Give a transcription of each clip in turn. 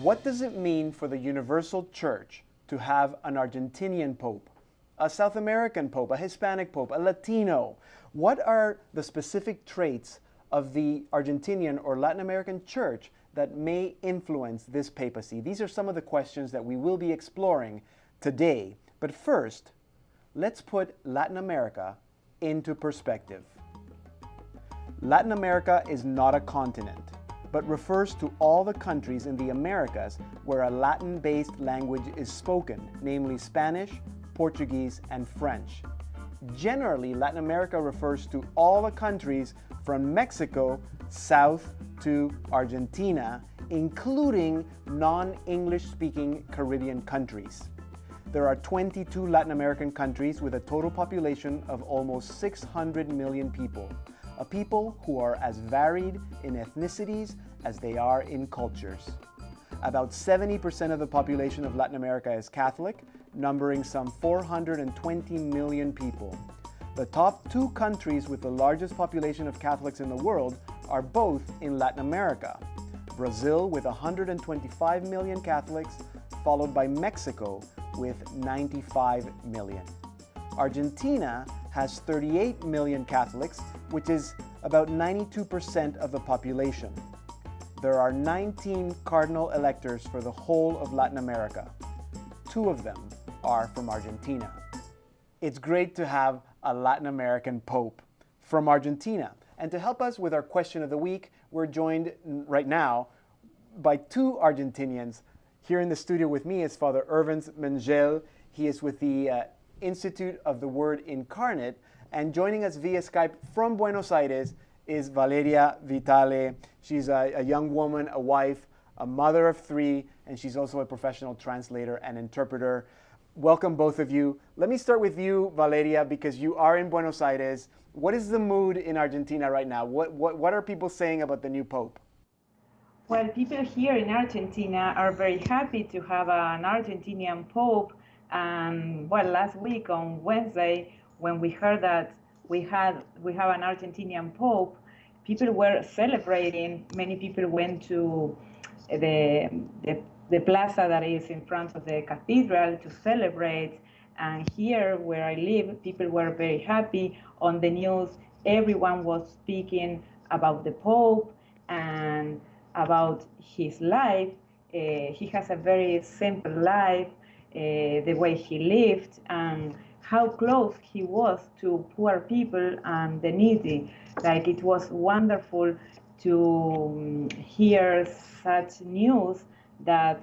What does it mean for the Universal Church to have an Argentinian Pope, a South American Pope, a Hispanic Pope, a Latino? What are the specific traits of the Argentinian or Latin American Church that may influence this papacy? These are some of the questions that we will be exploring today. But first, let's put Latin America into perspective. Latin America is not a continent, but refers to all the countries in the Americas where a Latin-based language is spoken, namely Spanish, Portuguese, and French. Generally, Latin America refers to all the countries from Mexico south to Argentina, including non-English speaking Caribbean countries. There are 22 Latin American countries with a total population of almost 600 million people, a people who are as varied in ethnicities as they are in cultures. About 70% of the population of Latin America is Catholic, numbering some 420 million people. The top two countries with the largest population of Catholics in the world are both in Latin America. Brazil with 125 million Catholics, followed by Mexico with 95 million. Argentina has 38 million Catholics, which is about 92% of the population. There are 19 cardinal electors for the whole of Latin America. 2 of them are from Argentina. It's great to have a Latin American Pope from Argentina. And to help us with our question of the week, we're joined right now by 2 Argentinians. Here in the studio with me is Father Ervens Mengelle. He is with the Institute of the Word Incarnate. And joining us via Skype from Buenos Aires is Valeria Vitale. She's a young woman, a wife, a mother of 3, and she's also a professional translator and interpreter. Welcome, both of you. Let me start with you, Valeria, because you are in Buenos Aires. What is the mood in Argentina right now? What are people saying about the new Pope? Well, people here in Argentina are very happy to have an Argentinian Pope. And well, last week on Wednesday, when we heard that we have an Argentinian Pope, people were celebrating. Many people went to the plaza that is in front of the cathedral to celebrate. And here where I live, people were very happy. On the news, everyone was speaking about the Pope and about his life. He has a very simple life, the way he lived and how close he was to poor people and the needy. Like, it was wonderful to hear such news that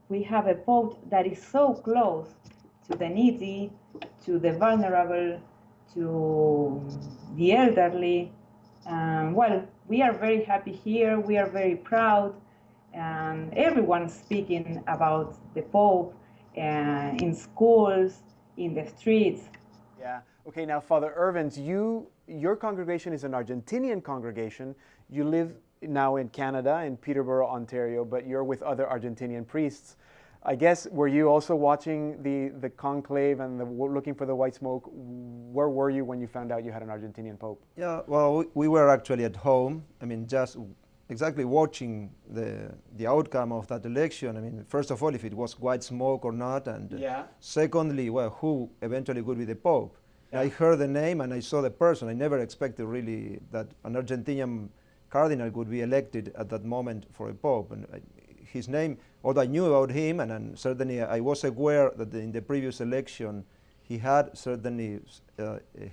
we have a Pope that is so close to the needy, to the vulnerable, to the elderly. Well, we are very happy here. We are very proud. And everyone's speaking about the Pope in schools, in the streets. Yeah. Okay, now, Father Ervens, your congregation is an Argentinian congregation. You live now in Canada, in Peterborough, Ontario, but you're with other Argentinian priests. I guess, were you also watching the conclave and looking for the white smoke? Where were you when you found out you had an Argentinian Pope? Yeah, well, we were actually at home. I mean, just exactly watching the outcome of that election. I mean, first of all, if it was white smoke or not, and secondly, well, who eventually would be the Pope. Yeah. I heard the name and I saw the person. I never expected really that an Argentinian cardinal would be elected at that moment for a Pope. And his name, although I knew about him, and certainly I was aware that in the previous election he had certainly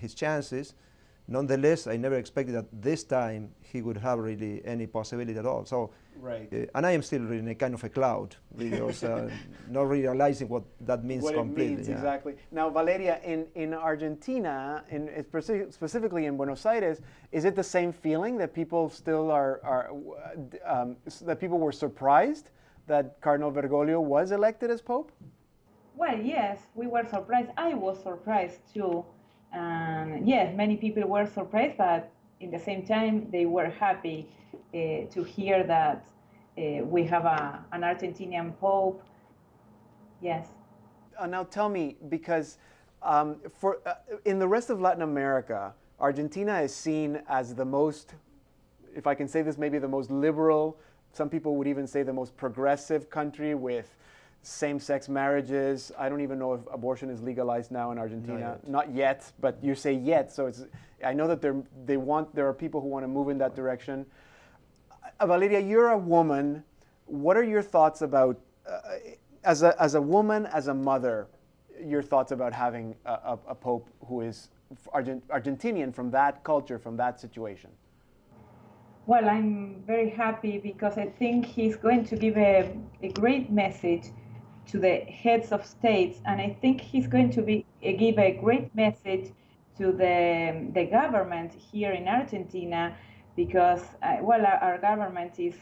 his chances. Nonetheless, I never expected that this time he would have really any possibility at all. So, right. And I am still really in a kind of a cloud, really, also, not realizing what that means what completely. It means, exactly. Now, Valeria, in Argentina, specifically in Buenos Aires, is it the same feeling that people still that people were surprised that Cardinal Bergoglio was elected as Pope? Well, yes, we were surprised. I was surprised too. Yes, many people were surprised, but in the same time, they were happy to hear that we have an Argentinian Pope. Yes. Now tell me, because in the rest of Latin America, Argentina is seen as the most, if I can say this, maybe the most liberal, some people would even say the most progressive country with same-sex marriages. I don't even know if abortion is legalized now in Argentina. Not yet, but you say yet, so it's. I know that there are people who want to move in that direction. Valeria, you're a woman. What are your thoughts about, as a woman, as a mother, your thoughts about having a pope who is Argentinian, from that culture, from that situation? Well, I'm very happy because I think he's going to give a great message to the heads of states, and I think he's going to give a great message to the government here in Argentina, because our government is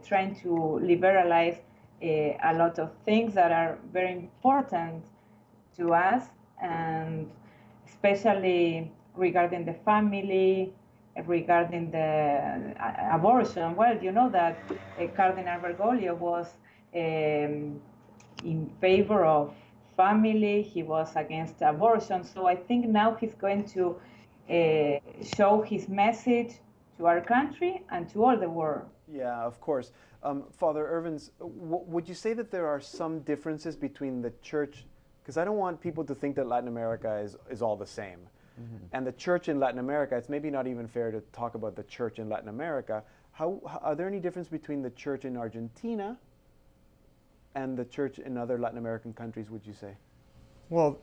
trying to liberalize a lot of things that are very important to us, and especially regarding the family, regarding the abortion. Well, you know that Cardinal Bergoglio was in favor of family. He was against abortion. So I think now he's going to show his message to our country and to all the world. Yeah, of course. Father Ervens, would you say that there are some differences between the church? Because I don't want people to think that Latin America is all the same. Mm-hmm. And the church in Latin America, it's maybe not even fair to talk about the church in Latin America. Are there any difference between the church in Argentina and the church in other Latin American countries, would you say? Well,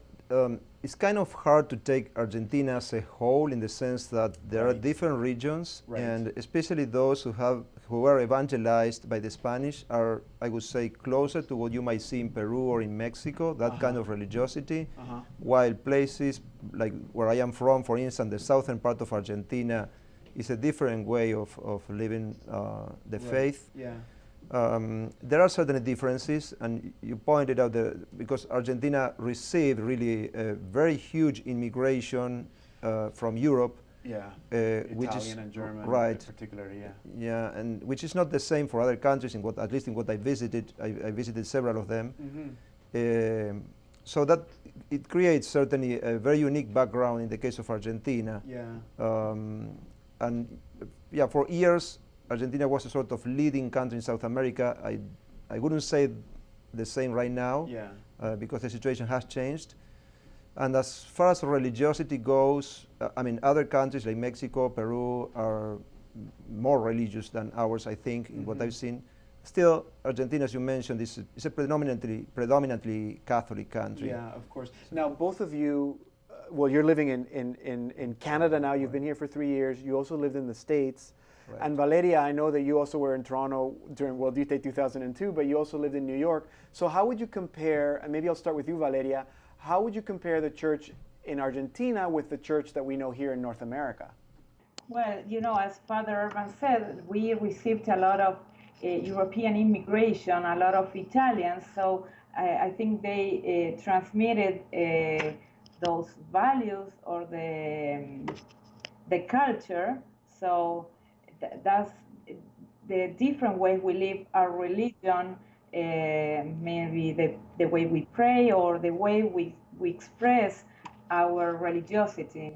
it's kind of hard to take Argentina as a whole, in the sense that there are different regions, and especially those who are evangelized by the Spanish are, I would say, closer to what you might see in Peru or in Mexico, that kind of religiosity, while places like where I am from, for instance, the southern part of Argentina, is a different way of living the faith. Yeah. There are certain differences, and you pointed out because Argentina received really a very huge immigration from Europe. Yeah, which Italian and German, particularly. Yeah. Yeah, and which is not the same for other countries. At least in what I visited, I visited several of them. Mm-hmm. So that it creates certainly a very unique background in the case of Argentina. Yeah. For years, Argentina was a sort of leading country in South America. I wouldn't say the same right now, because the situation has changed. And as far as religiosity goes, other countries like Mexico, Peru are more religious than ours, I think, in what I've seen. Still, Argentina, as you mentioned, is a predominantly Catholic country. Yeah, of course. Now, both of you, you're living in Canada now. You've been here for 3 years. You also lived in the States. Right. And Valeria, I know that you also were in Toronto during World Youth Day 2002, but you also lived in New York. So how would you compare, and maybe I'll start with you, Valeria, how would you compare the church in Argentina with the church that we know here in North America? Well, as Father Ervens said, we received a lot of European immigration, a lot of Italians, so I think they transmitted those values or the culture. So that's the different way we live our religion, maybe the way we pray or the way we express our religiosity.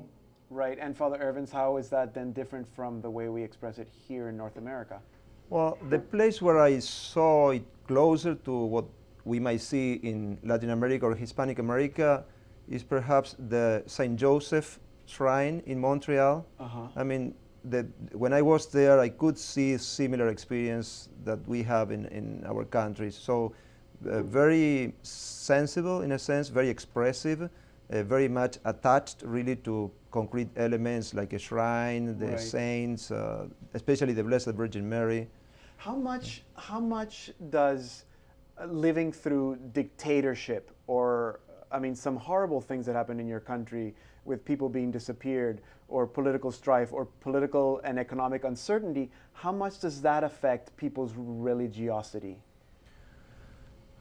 Right, and Father Ervens, how is that then different from the way we express it here in North America? Well, the place where I saw it closer to what we might see in Latin America or Hispanic America is perhaps the St. Joseph Shrine in Montreal. When I was there, I could see a similar experience that we have in our countries. So very sensible in a sense, very expressive, very much attached really to concrete elements like a shrine, the saints, especially the Blessed Virgin Mary. How much does living through dictatorship or, some horrible things that happen in your country with people being disappeared or political strife or political and economic uncertainty, how much does that affect people's religiosity?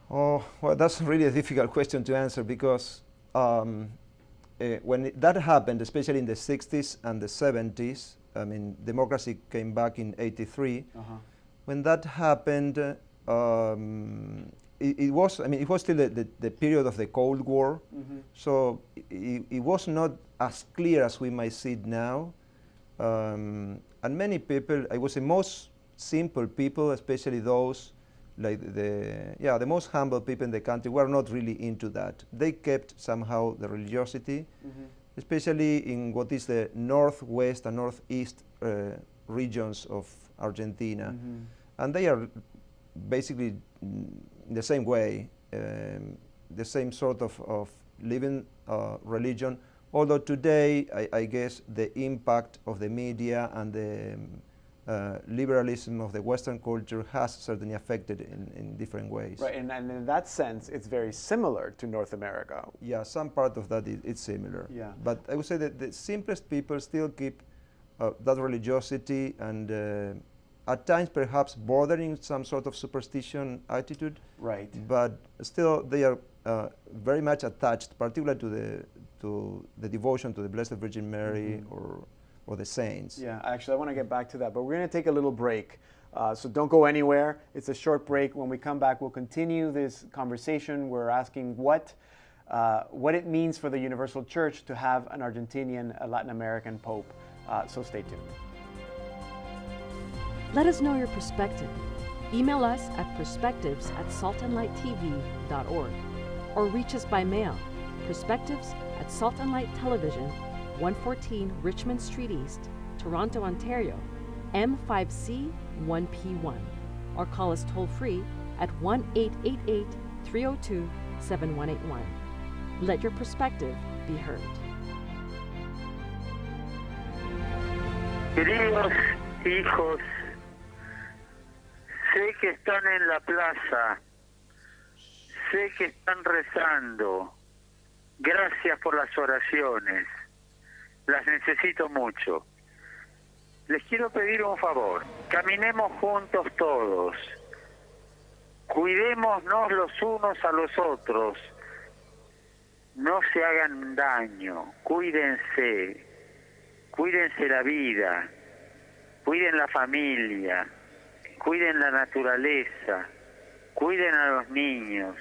Oh, well, that's really a difficult question to answer because when that happened, especially in the 60s and the 70s, democracy came back in '83. When that happened, it was still the period of the Cold War, so it was not as clear as we might see it now. And many people, I would say most simple people, especially those like the most humble people in the country, were not really into that. They kept somehow the religiosity, especially in what is the northwest and northeast regions of Argentina. And they are basically in the same way, the same sort of living religion, although today I guess the impact of the media and the liberalism of the Western culture has certainly affected in different ways. Right, and in that sense, it's very similar to North America. Yeah, some part of that it's similar. Yeah. But I would say that the simplest people still keep that religiosity and at times perhaps bordering some sort of superstition attitude. Right. But still they are very much attached, particularly to the devotion to the Blessed Virgin Mary or the saints. Yeah, actually, I want to get back to that, but we're going to take a little break. So don't go anywhere. It's a short break. When we come back, we'll continue this conversation. We're asking what it means for the Universal Church to have an Argentinian, a Latin American Pope. So stay tuned. Let us know your perspective. Email us at perspectives@saltandlighttv.org or reach us by mail, Perspectives at Salt and Light Television, 114 Richmond Street East, Toronto, Ontario, M5C 1P1, or call us toll-free at 1-888-302-7181. Let your perspective be heard. Queridos hijos, sé que están en la plaza, sé que están rezando. Gracias por las oraciones. Las necesito mucho. Les quiero pedir un favor. Caminemos juntos todos. Cuidémonos los unos a los otros. No se hagan daño. Cuídense. Cuídense la vida. Cuiden la familia. Cuiden la naturaleza. Cuiden a los niños.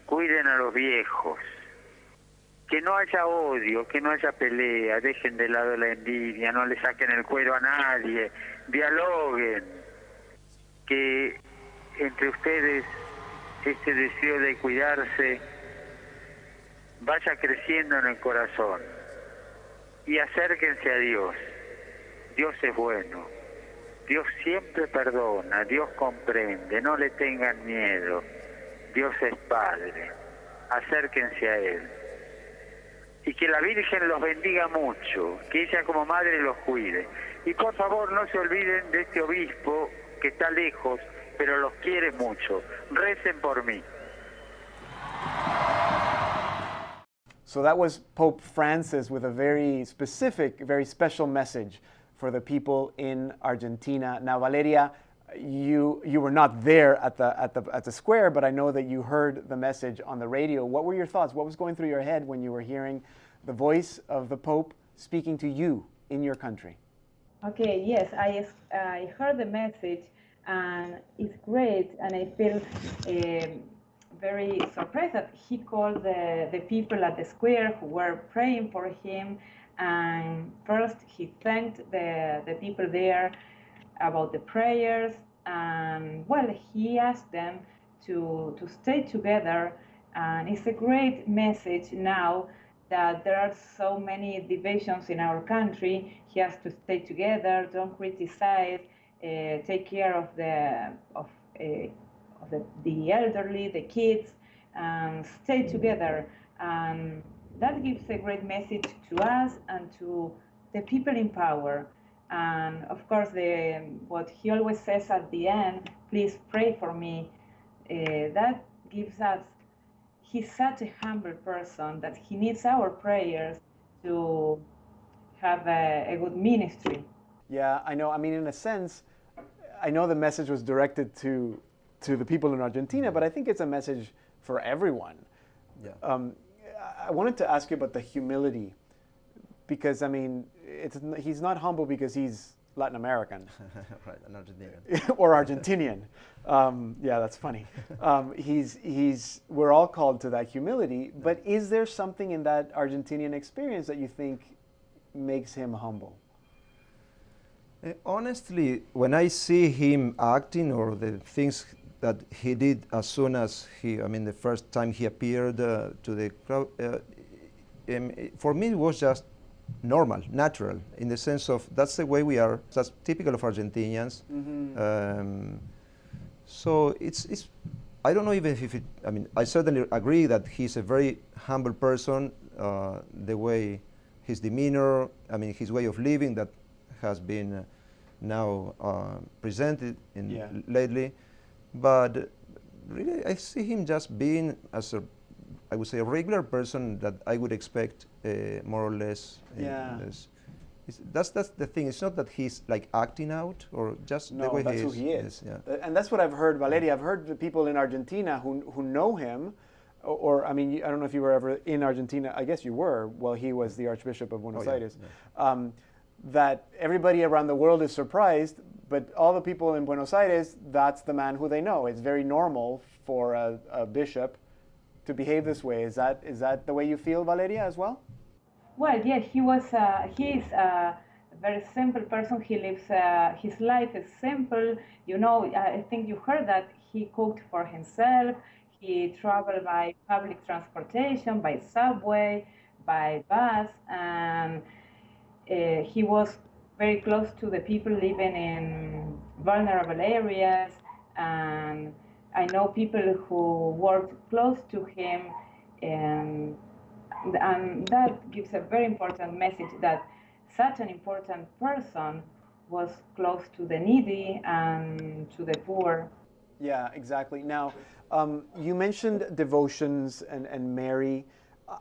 Cuiden a los viejos. Que no haya odio, que no haya pelea, dejen de lado la envidia, no le saquen el cuero a nadie, dialoguen, que entre ustedes este deseo de cuidarse vaya creciendo en el corazón y acérquense a Dios. Dios es bueno, Dios siempre perdona, Dios comprende, no le tengan miedo, Dios es Padre, acérquense a Él. Y que la Virgen los bendiga mucho, que ella como madre los cuide. Y por favor no se olviden de este obispo que está lejos, pero los quiere mucho. Recen por mí. So that was Pope Francis with a very specific, very special message for the people in Argentina. Now, Valeria, you were not there at the square, but I know that you heard the message on the radio. What were your thoughts? What was going through your head when you were hearing the voice of the Pope speaking to you in your country? Okay, yes, I heard the message, and it's great, and I feel very surprised that he called the people at the square who were praying for him, and first he thanked the people there about the prayers, and well, he asked them to stay together, and it's a great message now that there are so many divisions in our country. He has to stay together, don't criticize, take care of the elderly, the kids, and stay together. And that gives a great message to us and to the people in power. And of course, what he always says at the end, please pray for me, that gives us, he's such a humble person that he needs our prayers to have a good ministry. Yeah, I know. I mean, in a sense, I know the message was directed to the people in Argentina, but I think it's a message for everyone. Yeah. I wanted to ask you about the humility, because I mean, he's not humble because he's Latin American, right? An Argentinian or Argentinian. Yeah, that's funny. We're all called to that humility. But is there something in that Argentinian experience that you think makes him humble? Honestly, when I see him acting or the things that he did as soon as the first time he appeared to the crowd, for me it was just normal, natural, in the sense of that's the way we are. That's typical of Argentinians. So it's I don't know even if it. I certainly agree that he's a very humble person. The way his demeanor, his way of living that has been now presented lately, but really I see him just being as I would say a regular person that I would expect more or less. That's the thing. It's not that he's like acting out or just the way he is. No, that's who he is. Yeah. And that's what I've heard, Valeria. I've heard the people in Argentina who know him, or I don't know if you were ever in Argentina. I guess you were. Well, he was the Archbishop of Buenos Aires. Yeah. That everybody around the world is surprised, but all the people in Buenos Aires, that's the man who they know. It's very normal for a bishop to behave this way. Is that the way you feel, Valeria, as well? Well, yeah, he's a very simple person. He lives, his life is simple. I think you heard that he cooked for himself. He traveled by public transportation, by subway, by bus, and he was very close to the people living in vulnerable areas. And I know people who worked close to him, and that gives a very important message that such an important person was close to the needy and to the poor. Yeah, exactly. Now, you mentioned devotions and Mary.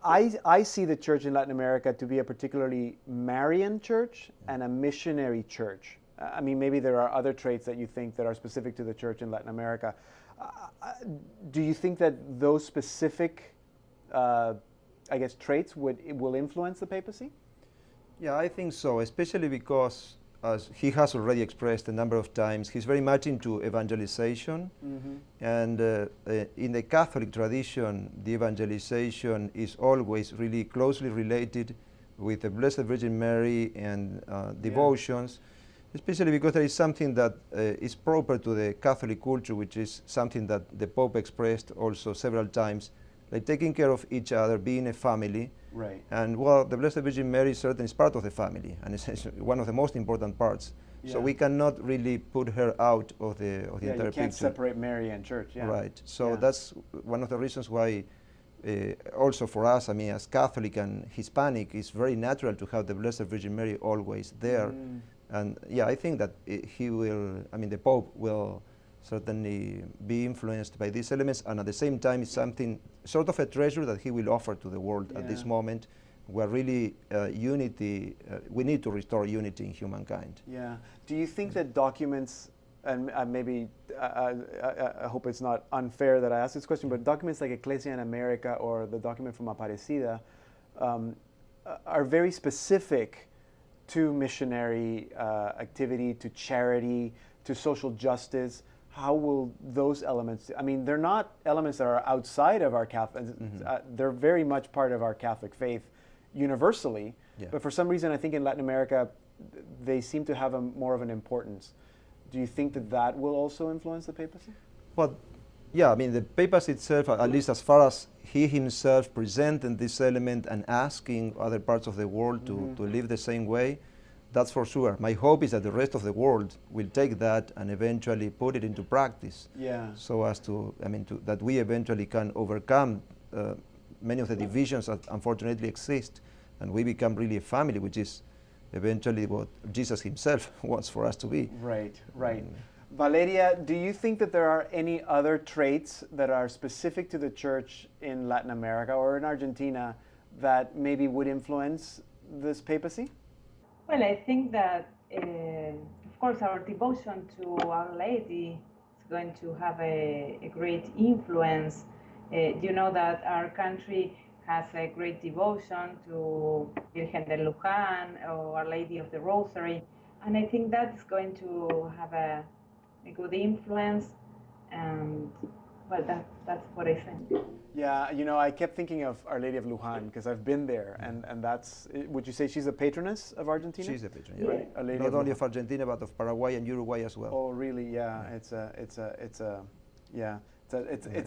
I see the church in Latin America to be a particularly Marian church and a missionary church. Maybe there are other traits that you think that are specific to the church in Latin America. Do you think that those specific traits will influence the papacy? Yeah, I think so, especially because, as he has already expressed a number of times, he's very much into evangelization. And in the Catholic tradition, the evangelization is always really closely related with the Blessed Virgin Mary and devotions, especially because there is something that is proper to the Catholic culture, which is something that the Pope expressed also several times, like taking care of each other, being a family. Right. And the Blessed Virgin Mary certainly is part of the family, and it's one of the most important parts. Yeah. So we cannot really put her out of the entire picture. You can't separate Mary and church. Yeah. Right. So that's one of the reasons why, also for us, as Catholic and Hispanic, it's very natural to have the Blessed Virgin Mary always there. And I think that the Pope will certainly be influenced by these elements, and at the same time it's something, sort of a treasure that he will offer to the world at this moment, where really unity, we need to restore unity in humankind. Yeah. Do you think that documents, and maybe, I hope it's not unfair that I ask this question, but documents like Ecclesia in America or the document from Aparecida are very specific to missionary activity, to charity, to social justice? How will those elements, they're not elements that are outside of our Catholic, they're very much part of our Catholic faith universally, but for some reason I think in Latin America they seem to have more of an importance. Do you think that will also influence the papacy? Well, yeah, the papacy itself, at least as far as he himself presented this element and asking other parts of the world to live the same way, that's for sure. My hope is that the rest of the world will take that and eventually put it into practice. Yeah. So as that we eventually can overcome many of the divisions that unfortunately exist, and we become really a family, which is eventually what Jesus himself wants for us to be. Right, right. Valeria, do you think that there are any other traits that are specific to the church in Latin America or in Argentina that maybe would influence this papacy? Well, I think that, of course, our devotion to Our Lady is going to have a great influence. You know that our country has a great devotion to Virgen de Luján or Our Lady of the Rosary, and I think that is going to have a good influence, and well, that's what I think. Yeah, you know, I kept thinking of Our Lady of Luján because I've been there, and that's. Would you say she's a patroness of Argentina? She's a patron, yeah. Right, Not only of Argentina but of Paraguay and Uruguay as well. Oh, really? Yeah, it's a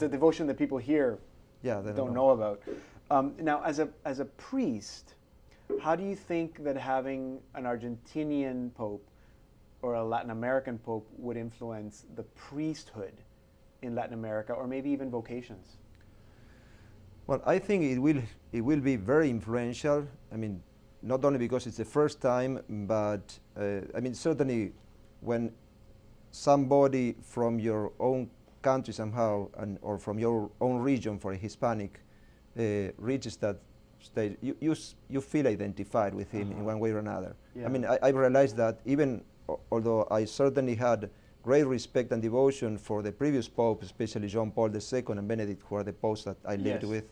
devotion that people here they don't know about. Now, as a priest, how do you think that having an Argentinian pope or a Latin American pope would influence the priesthood in Latin America, or maybe even vocations? Well, I think it will be very influential. I mean, not only because it's the first time, but I mean, certainly when somebody from your own country somehow, or from your own region for a Hispanic, reaches that stage, you feel identified with him in one way or another. Yeah. I mean, I realized that even although I certainly had great respect and devotion for the previous Pope, especially John Paul II and Benedict, who are the popes that I lived with,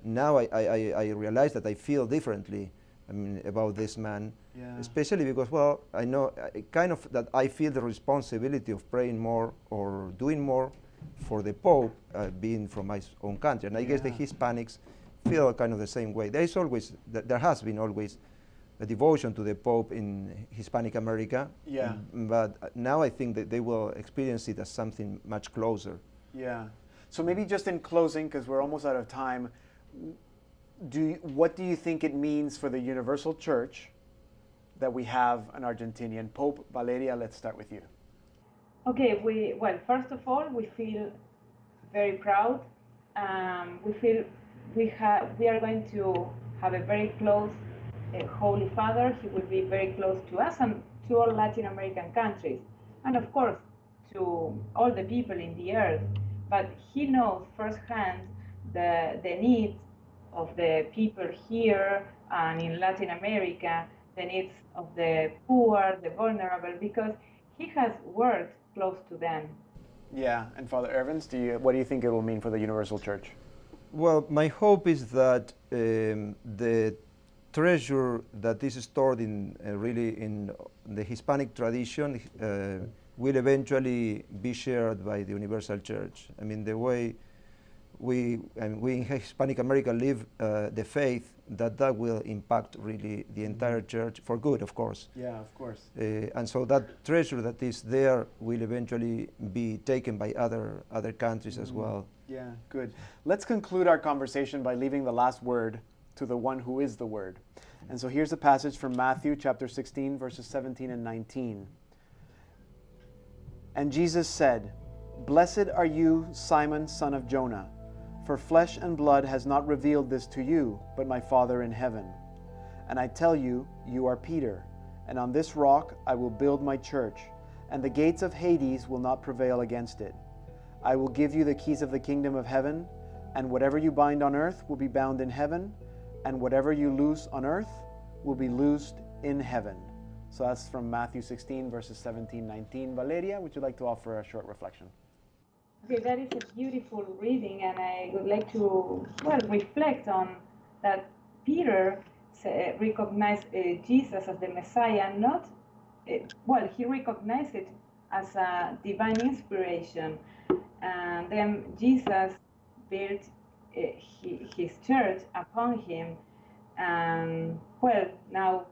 now I realize that I feel differently, I mean, about this man, especially because, well, I know kind of that I feel the responsibility of praying more or doing more for the Pope, being from my own country. And I guess the Hispanics feel kind of the same way. There has been always a devotion to the Pope in Hispanic America, but now I think that they will experience it as something much closer. Yeah. So maybe just in closing, because we're almost out of time, what do you think it means for the Universal Church that we have an Argentinian Pope? Valeria, let's start with you. Okay, first of all, we feel very proud. We feel we are going to have a very close Holy Father. He will be very close to us and to all Latin American countries, and of course to all the people in the earth. But he knows firsthand the needs of the people here and in Latin America, the needs of the poor, the vulnerable, because he has worked close to them. Yeah, and Father Ervens, what do you think it will mean for the Universal Church? Well, my hope is that the treasure that is stored really in the Hispanic tradition will eventually be shared by the Universal Church. I mean, the way we in Hispanic America live the faith, that will impact really the entire church for good, of course. Yeah, of course. And so that treasure that is there will eventually be taken by other countries as well. Yeah, good. Let's conclude our conversation by leaving the last word to the one who is the Word. And so here's a passage from Matthew chapter 16, verses 17 and 19. And Jesus said, "Blessed are you, Simon, son of Jonah, for flesh and blood has not revealed this to you, but my Father in heaven. And I tell you, you are Peter, and on this rock I will build my church, and the gates of Hades will not prevail against it. I will give you the keys of the kingdom of heaven, and whatever you bind on earth will be bound in heaven, and whatever you loose on earth will be loosed in heaven." So that's from Matthew 16, verses 17, 19. Valeria, would you like to offer a short reflection? Okay, that is a beautiful reading, and I would like to reflect on that. Peter recognized Jesus as the Messiah, he recognized it as a divine inspiration, and then Jesus built his church upon him, and now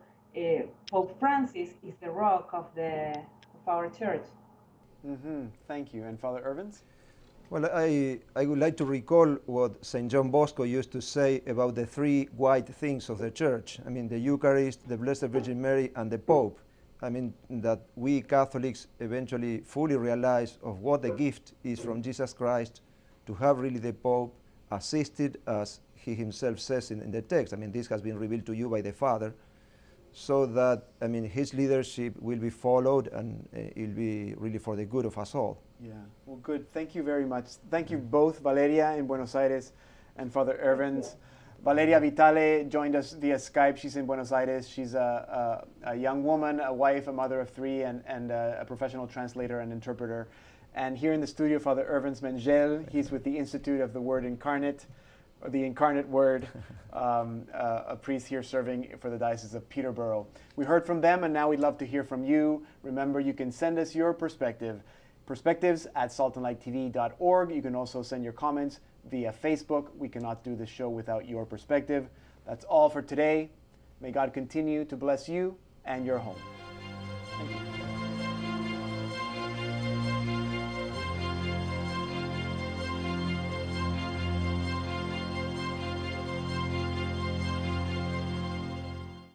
Pope Francis is the rock of our church. Mm-hmm. Thank you. And Father Ervens? Well, I would like to recall what St. John Bosco used to say about the three white things of the church. I mean, the Eucharist, the Blessed Virgin Mary, and the Pope. I mean, that we Catholics eventually fully realize of what the gift is from Jesus Christ to have really the Pope assisted, as he himself says in the text. I mean, this has been revealed to you by the Father, so that, I mean, his leadership will be followed, and it will be really for the good of us all. Yeah, well, good. Thank you very much. Thank you both, Valeria in Buenos Aires and Father Ervens. Valeria Vitale joined us via Skype. She's in Buenos Aires. She's a young woman, a wife, a mother of three, and a professional translator and interpreter. And here in the studio, Father Ervens Mengelle. He's with the Institute of the Word Incarnate, or the Incarnate Word, a priest here serving for the Diocese of Peterborough. We heard from them, and now we'd love to hear from you. Remember, you can send us your perspectives at saltandlighttv.org. You can also send your comments via Facebook. We cannot do the show without your perspective. That's all for today. May God continue to bless you and your home. Thank you.